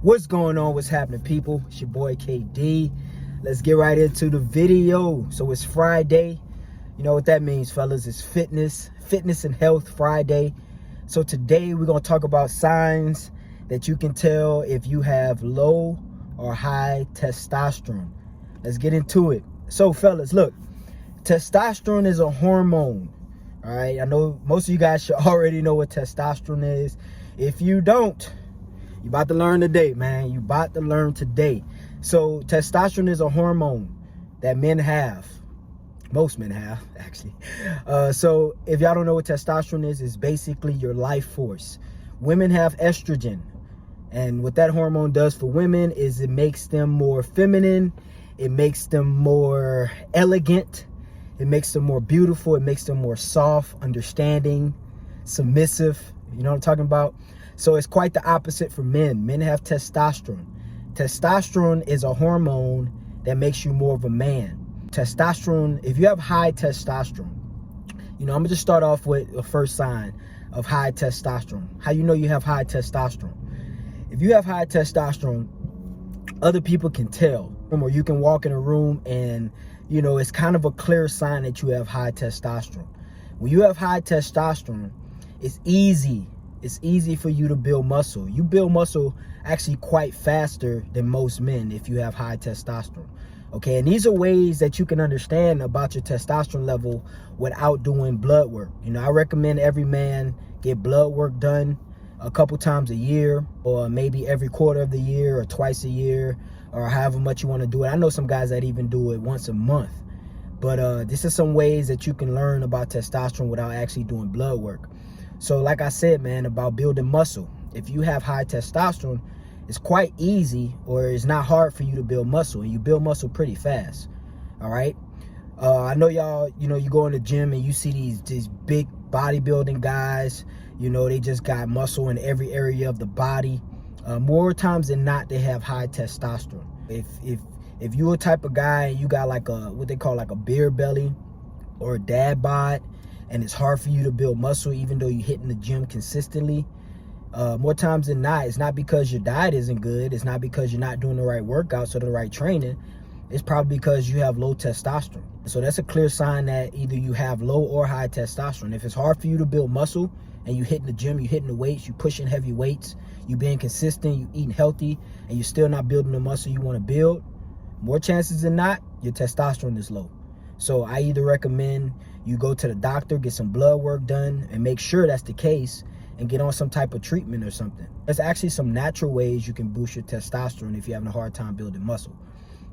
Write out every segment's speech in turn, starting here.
What's going on? What's happening, people? It's your boy KD. Let's get right into the video. So it's Friday. You know what that means, fellas? It's fitness and health Friday. So today we're going to talk about signs that you can tell if you have low or high testosterone. Let's get into it. So fellas, look, testosterone is a hormone. All right, I know most of you guys should already know what testosterone is. If you don't, you about to learn today, man. You about to learn today. So testosterone is a hormone that men have. Most men have, actually. So if y'all don't know what testosterone is, it's basically your life force. Women have estrogen. And what that hormone does for women is it makes them more feminine. It makes them more elegant. It makes them more beautiful. It makes them more soft, understanding, submissive. You know what I'm talking about? So it's quite the opposite for men. Men have testosterone. Testosterone is a hormone that makes you more of a man. Testosterone, if you have high testosterone, you know, I'm gonna just start off with the first sign of high testosterone. How you know you have high testosterone? If you have high testosterone, other people can tell. Or you can walk in a room and, you know, it's kind of a clear sign that you have high testosterone. When you have high testosterone, it's easy for you to build muscle. You build muscle actually quite faster than most men if you have high testosterone. Okay, and these are ways that you can understand about your testosterone level without doing blood work. You know, I recommend every man get blood work done a couple times a year, or maybe every quarter of the year, or twice a year, or however much you want to do it. I know some guys that even do it once a month. But this is some ways that you can learn about testosterone without actually doing blood work. So like I said, man, about building muscle. If you have high testosterone, it's quite easy, or it's not hard for you to build muscle, and you build muscle pretty fast. All right. I know y'all, you know, you go in the gym and you see these big bodybuilding guys, you know, they just got muscle in every area of the body. More times than not, they have high testosterone. If you're a type of guy and you got like what they call like a beer belly or a dad bod, and it's hard for you to build muscle even though you're hitting the gym consistently, more times than not, it's not because your diet isn't good. It's not because you're not doing the right workouts or the right training. It's probably because you have low testosterone. So that's a clear sign that either you have low or high testosterone. If it's hard for you to build muscle and you hitting the gym, you hitting the weights, you pushing heavy weights, you being consistent, you eating healthy, and you're still not building the muscle you want to build, more chances than not, your testosterone is low. So I either recommend you go to the doctor, get some blood work done, and make sure that's the case, and get on some type of treatment or something. There's actually some natural ways you can boost your testosterone if you're having a hard time building muscle.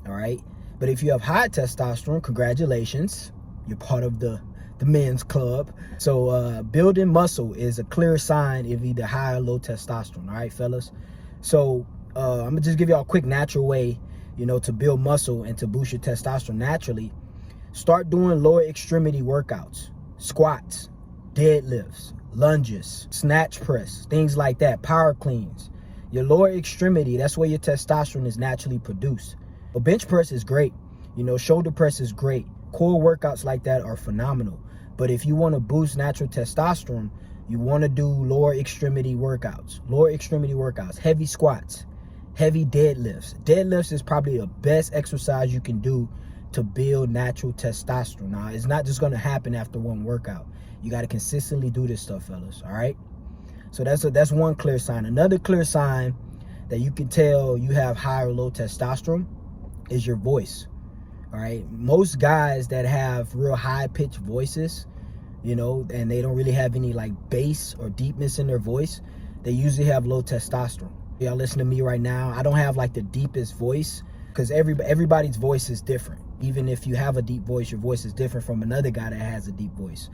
All right. But if you have high testosterone, congratulations. You're part of the men's club. So building muscle is a clear sign of either high or low testosterone. All right, fellas. So I'm gonna just give y'all a quick natural way, you know, to build muscle and to boost your testosterone naturally. Start doing lower extremity workouts, squats, deadlifts, lunges, snatch press, things like that, power cleans. Your lower extremity, that's where your testosterone is naturally produced. But bench press is great. You know, shoulder press is great. Core workouts like that are phenomenal. But if you want to boost natural testosterone, you want to do lower extremity workouts. Lower extremity workouts, heavy squats, heavy deadlifts. Deadlifts is probably the best exercise you can do to build natural testosterone. Now, it's not just going to happen after one workout. You got to consistently do this stuff, fellas. All right. So that's one clear sign. Another clear sign that you can tell you have high or low testosterone is your voice. All right. Most guys that have real high pitched voices, you know, and they don't really have any like bass or deepness in their voice, they usually have low testosterone. Y'all listen to me right now. I don't have like the deepest voice, because everybody's voice is different. Even if you have a deep voice, your voice is different from another guy that has a deep voice.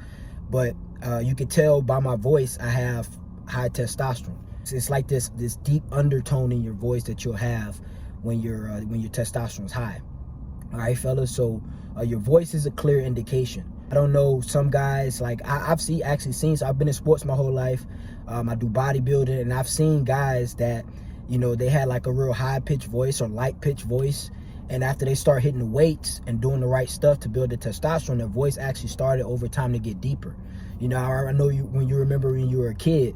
But you can tell by my voice, I have high testosterone. It's like this deep undertone in your voice that you'll have when your testosterone is high. All right, fellas. So your voice is a clear indication. I don't know, some guys, like I've actually seen. So I've been in sports my whole life. I do bodybuilding, and I've seen guys that, you know, they had like a real high pitched voice or light pitched voice, and after they start hitting the weights and doing the right stuff to build the testosterone, their voice actually started over time to get deeper. You know, I know when you remember when you were a kid,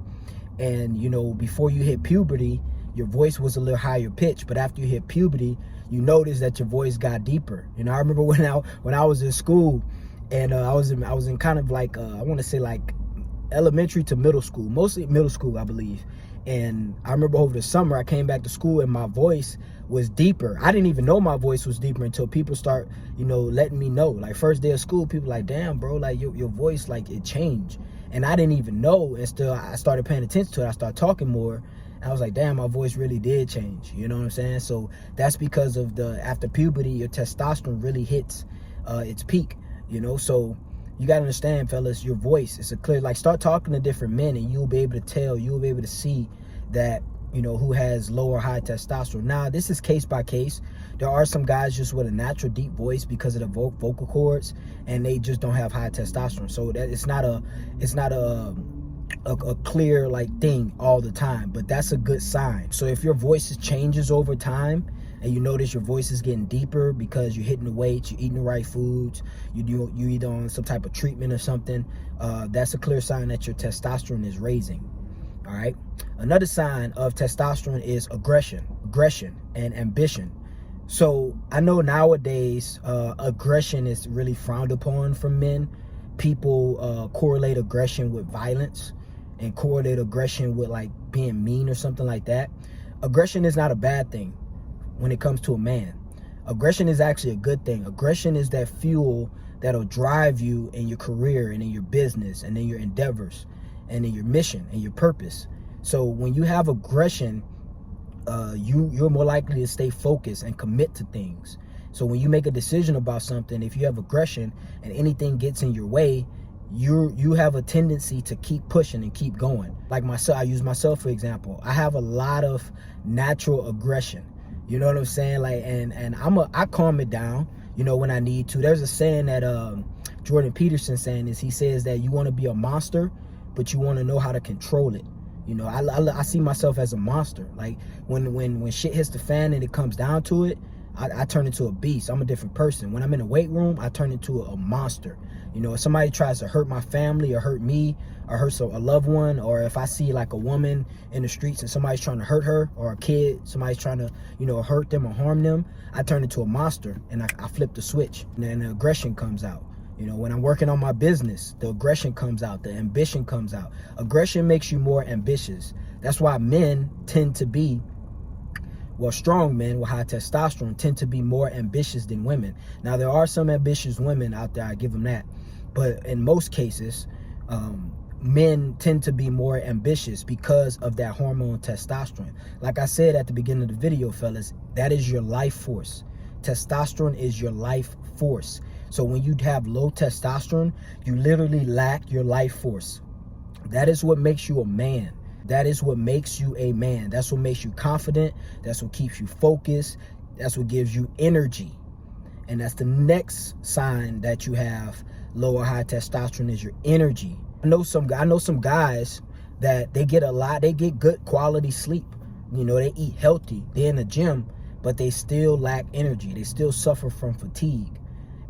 and you know, before you hit puberty, your voice was a little higher pitch, but after you hit puberty, you notice that your voice got deeper. You know, I remember when I was in school, and I was in kind of like I want to say like elementary to middle school, mostly middle school, I believe. And I remember over the summer I came back to school and my voice was deeper. I didn't even know my voice was deeper until people start, you know, letting me know. Like first day of school, people like, damn, bro, like your voice, like it changed. And I didn't even know. And still I started paying attention to it. I started talking more. And I was like, damn, my voice really did change. You know what I'm saying? So that's because of after puberty, your testosterone really hits its peak, you know? So you got to understand, fellas, your voice is a clear, like start talking to different men and you'll be able to tell, you'll be able to see that, you know, who has low or high testosterone. Now, this is case by case. There are some guys just with a natural deep voice because of the vocal cords, and they just don't have high testosterone. So that it's not a clear like thing all the time, but that's a good sign. So if your voice changes over time, and you notice your voice is getting deeper because you're hitting the weights, you're eating the right foods, you either on some type of treatment or something, that's a clear sign that your testosterone is raising. All right. Another sign of testosterone is aggression and ambition. So I know nowadays aggression is really frowned upon from men. People correlate aggression with violence and correlate aggression with like being mean or something like that. Aggression is not a bad thing when it comes to a man. Aggression is actually a good thing. Aggression is that fuel that'll drive you in your career and in your business and in your endeavors and in your mission and your purpose. So when you have aggression, you're more likely to stay focused and commit to things. So when you make a decision about something, if you have aggression and anything gets in your way, you have a tendency to keep pushing and keep going. Like myself, I use myself for example. I have a lot of natural aggression. You know what I'm saying? Like, and I calm it down, you know, when I need to. There's a saying that Jordan Peterson saying is, he says that you want to be a monster, but you want to know how to control it. You know, I see myself as a monster. Like when shit hits the fan and it comes down to it, I turn into a beast. I'm a different person. When I'm in the weight room, I turn into a monster. You know, if somebody tries to hurt my family or hurt me or hurt a loved one, or if I see like a woman in the streets and somebody's trying to hurt her, or a kid, somebody's trying to, you know, hurt them or harm them, I turn into a monster and I flip the switch, and then the aggression comes out. You know, when I'm working on my business, the aggression comes out, the ambition comes out. Aggression makes you more ambitious. That's why men tend to be, well, strong men with high testosterone tend to be more ambitious than women. Now, there are some ambitious women out there, I give them that. But in most cases, men tend to be more ambitious because of that hormone testosterone. Like I said at the beginning of the video, fellas, that is your life force. Testosterone is your life force. So when you have low testosterone, you literally lack your life force. That is what makes you a man. That is what makes you a man. That's what makes you confident. That's what keeps you focused. That's what gives you energy. And that's the next sign that you have low or high testosterone, is your energy. I know some guys that they get good quality sleep. You know, they eat healthy, they're in the gym, but they still lack energy. They still suffer from fatigue.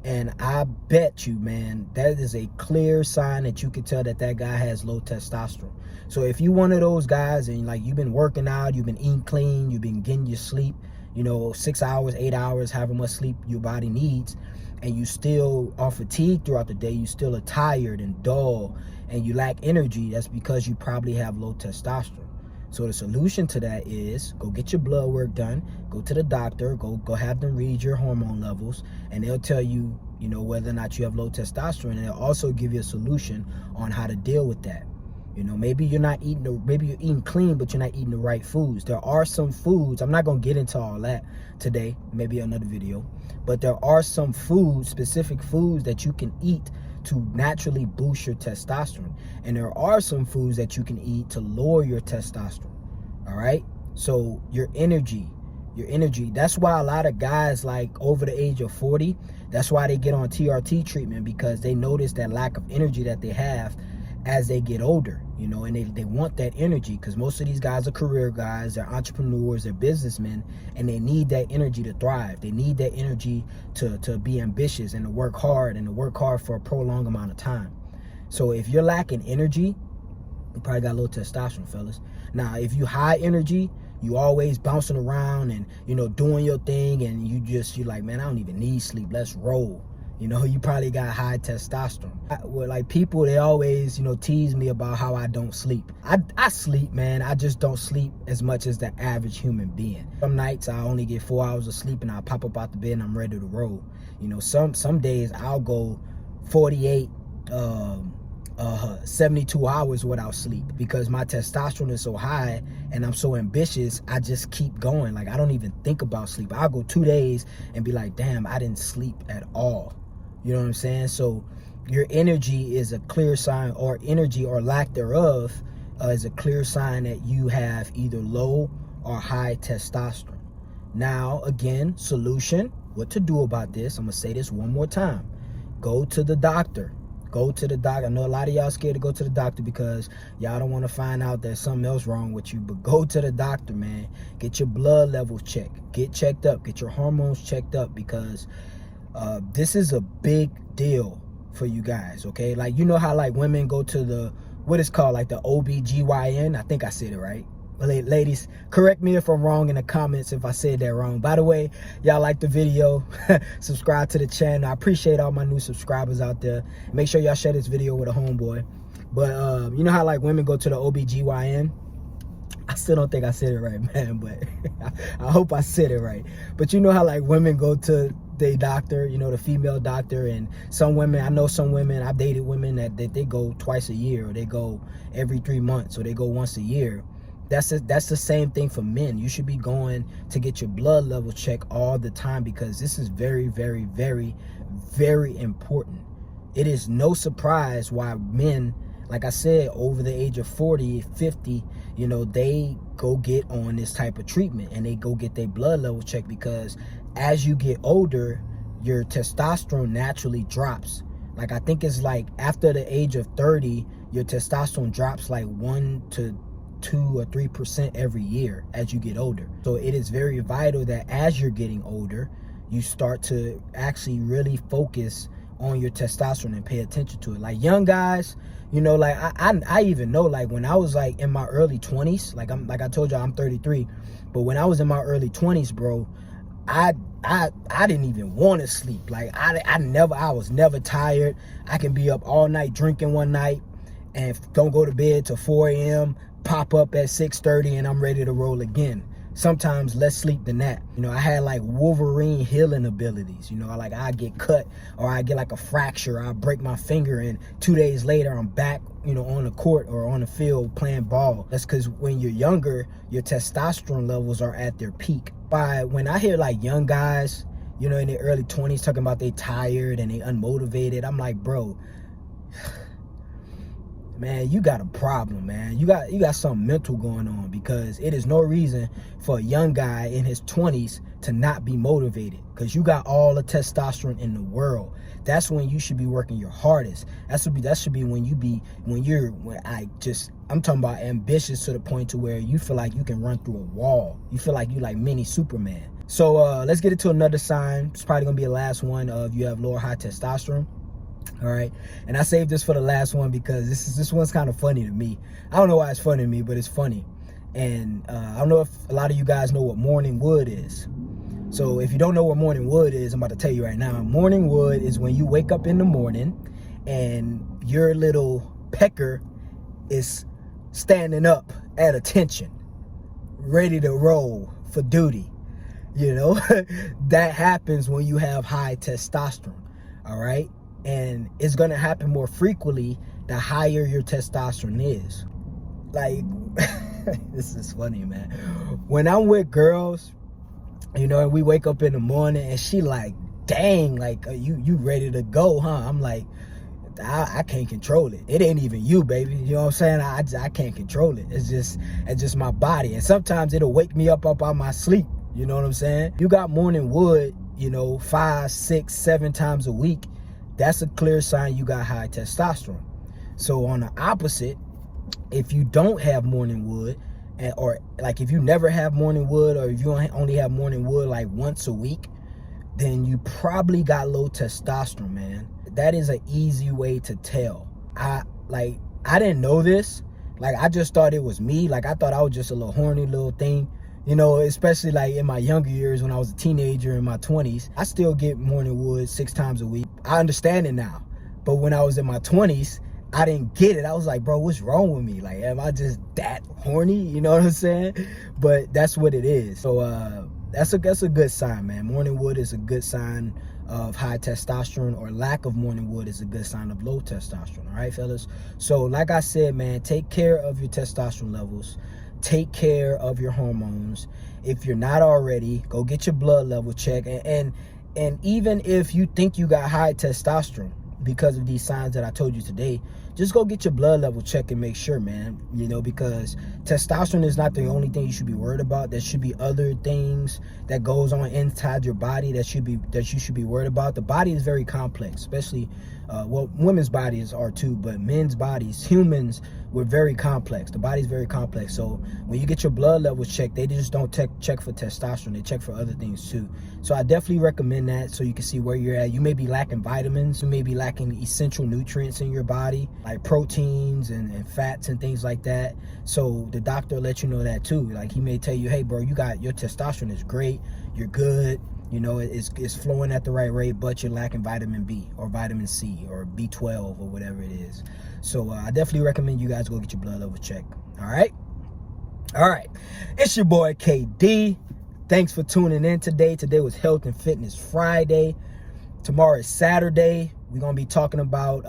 And I bet you, man, that is a clear sign that you can tell that that guy has low testosterone. So if you one of those guys and like you've been working out, you've been eating clean, you've been getting your sleep, you know, 6 hours, 8 hours, however much sleep your body needs, and you still are fatigued throughout the day, you still are tired and dull, and you lack energy, that's because you probably have low testosterone. So the solution to that is go get your blood work done, go to the doctor, go have them read your hormone levels, and they'll tell you, you know, whether or not you have low testosterone, and they'll also give you a solution on how to deal with that. You know, maybe you're eating clean, but you're not eating the right foods. There are some foods, I'm not going to get into all that today, maybe another video, but there are some foods, specific foods that you can eat to naturally boost your testosterone. And there are some foods that you can eat to lower your testosterone. All right. So your energy, that's why a lot of guys like over the age of 40, that's why they get on TRT treatment, because they notice that lack of energy that they have as they get older, you know, and they want that energy, because most of these guys are career guys, they're entrepreneurs, they're businessmen, and they need that energy to thrive. They need that energy to be ambitious and to work hard, and to work hard for a prolonged amount of time. So if you're lacking energy, you probably got low testosterone, fellas. Now, if you high energy, You always bouncing around and, you know, doing your thing, and you're like, man, I don't even need sleep. Let's roll. You know, you probably got high testosterone. Well, like, people, they always, you know, tease me about how I don't sleep. I sleep, man. I just don't sleep as much as the average human being. Some nights I only get 4 hours of sleep and I'll pop up out the bed and I'm ready to roll. You know, some days I'll go 48, 72 hours without sleep because my testosterone is so high and I'm so ambitious. I just keep going. Like, I don't even think about sleep. I'll go 2 days and be like, damn, I didn't sleep at all. You know what I'm saying? So your energy is a clear sign, or energy or lack thereof is a clear sign that you have either low or high testosterone. Now, again, solution, what to do about this. I'm going to say this one more time. Go to the doctor. Go to the doctor. I know a lot of y'all scared to go to the doctor because y'all don't want to find out there's something else wrong with you. But go to the doctor, man. Get your blood levels checked. Get checked up. Get your hormones checked up, because this is a big deal for you guys, okay? Like, you know how, like, women go to the, what is called, like, the OBGYN? I think I said it right. Ladies, correct me if I'm wrong in the comments if I said that wrong. By the way, y'all like the video, subscribe to the channel. I appreciate all my new subscribers out there. Make sure y'all share this video with a homeboy. But you know how, like, women go to the OBGYN? I still don't think I said it right, man, but I hope I said it right. But you know how, like, women go to their doctor, you know, the female doctor, and some women, I know some women, I've dated women that they go twice a year, or they go every 3 months, or they go once a year. That's the same thing for men. You should be going to get your blood level checked all the time, because this is very, very, very, very important. It is no surprise why men, like I said, over the age of 40, 50, you know, they go get on this type of treatment and they go get their blood level checked, because as you get older, your testosterone naturally drops. Like, I think it's like after the age of 30, your testosterone drops like 1 to 2 or 3% every year as you get older. So it is very vital that as you're getting older, you start to actually really focus on your testosterone and pay attention to it. Like, young guys, you know, like I even know, like, when I was like in my early 20s, like I told you, I'm 33, but when I was in my early 20s, bro, I didn't even want to sleep. Like, I was never tired. I can be up all night drinking one night and don't go to bed till 4 a.m., pop up at 6:30 and I'm ready to roll again. Sometimes less sleep than that. You know, I had like Wolverine healing abilities. You know, like, I get cut or I get like a fracture, I break my finger, and 2 days later I'm back, you know, on the court or on the field playing ball. That's because when you're younger, your testosterone levels are at their peak. When I hear like young guys, you know, in their early 20s talking about they tired and they unmotivated, I'm like, bro, man, you got a problem, man. You got something mental going on, because it is no reason for a young guy in his 20s to not be motivated, because you got all the testosterone in the world. That's when you should be working your hardest. That should be I'm talking about ambitious to the point to where you feel like you can run through a wall. You feel like you like mini Superman. So let's get into another sign. It's probably gonna be the last one of you have low or high testosterone. All right, and I saved this for the last one because this one's kind of funny to me. I don't know why it's funny to me, but it's funny. And I don't know if a lot of you guys know what morning wood is. So if you don't know what morning wood is, I'm about to tell you right now. Morning wood is when you wake up in the morning and your little pecker is standing up at attention, ready to roll for duty. You know, that happens when you have high testosterone. All right. And it's going to happen more frequently the higher your testosterone is. Like, this is funny, man. When I'm with girls, you know, and we wake up in the morning and she like, dang, like, you ready to go, huh? I'm like, I can't control it. It ain't even you, baby. You know what I'm saying? I can't control it. It's just my body. And sometimes it'll wake me up out my sleep. You know what I'm saying? You got morning wood, you know, 5, 6, 7 times a week. That's a clear sign you got high testosterone. So on the opposite, if you don't have morning wood, or like if you never have morning wood, or if you only have morning wood like once a week, then you probably got low testosterone, man. That is an easy way to tell. I didn't know this. Like, I just thought it was me. Like, I thought I was just a little horny little thing. You know, especially like in my younger years when I was a teenager in my 20s, I still get morning wood 6 times a week. I understand it now. But when I was in my 20s, I didn't get it. I was like, bro, what's wrong with me? Like, am I just that horny? You know what I'm saying? But that's what it is. So that's a good sign, man. Morning wood is a good sign of high testosterone, or lack of morning wood is a good sign of low testosterone. All right, fellas? So like I said, man, take care of your testosterone levels. Take care of your hormones. If you're not already, go get your blood level checked. And even if you think you got high testosterone because of these signs that I told you today, just go get your blood level checked and make sure, man. You know, because testosterone is not the only thing you should be worried about. There should be other things that goes on inside your body that you should be worried about. The body is very complex, especially well, women's bodies are too, but men's bodies, humans, we're very complex. The body's very complex. So when you get your blood levels checked, they just don't check for testosterone. They check for other things too. So I definitely recommend that, so you can see where you're at. You may be lacking vitamins. You may be lacking essential nutrients in your body, like proteins and fats and things like that. So the doctor will let you know that too. Like, he may tell you, hey, bro, your testosterone is great. You're good. You know, it's flowing at the right rate, but you're lacking vitamin B or vitamin C or B12 or whatever it is. So I definitely recommend you guys go get your blood level checked. All right? All right. It's your boy, KD. Thanks for tuning in today. Today was Health and Fitness Friday. Tomorrow is Saturday. We're going to be talking about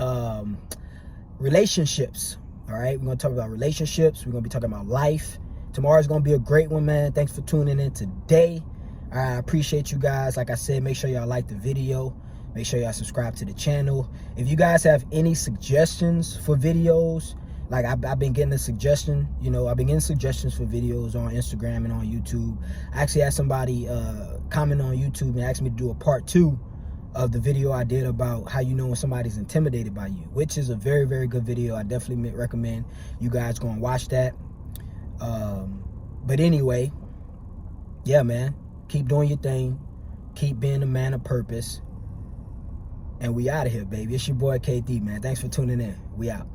relationships. All right? We're going to talk about relationships. We're going to be talking about life. Tomorrow's going to be a great one, man. Thanks for tuning in today. I appreciate you guys. Like I said, make sure y'all like the video. Make sure y'all subscribe to the channel. If you guys have any suggestions for videos, like I've been getting a suggestion, you know, I've been getting suggestions for videos on Instagram and on YouTube. I actually had somebody comment on YouTube and asked me to do a part 2 of the video I did about how you know when somebody's intimidated by you, which is a very, very good video. I definitely recommend you guys go and watch that. But anyway, yeah, man. Keep doing your thing. Keep being a man of purpose. And we out of here, baby. It's your boy, KD, man. Thanks for tuning in. We out.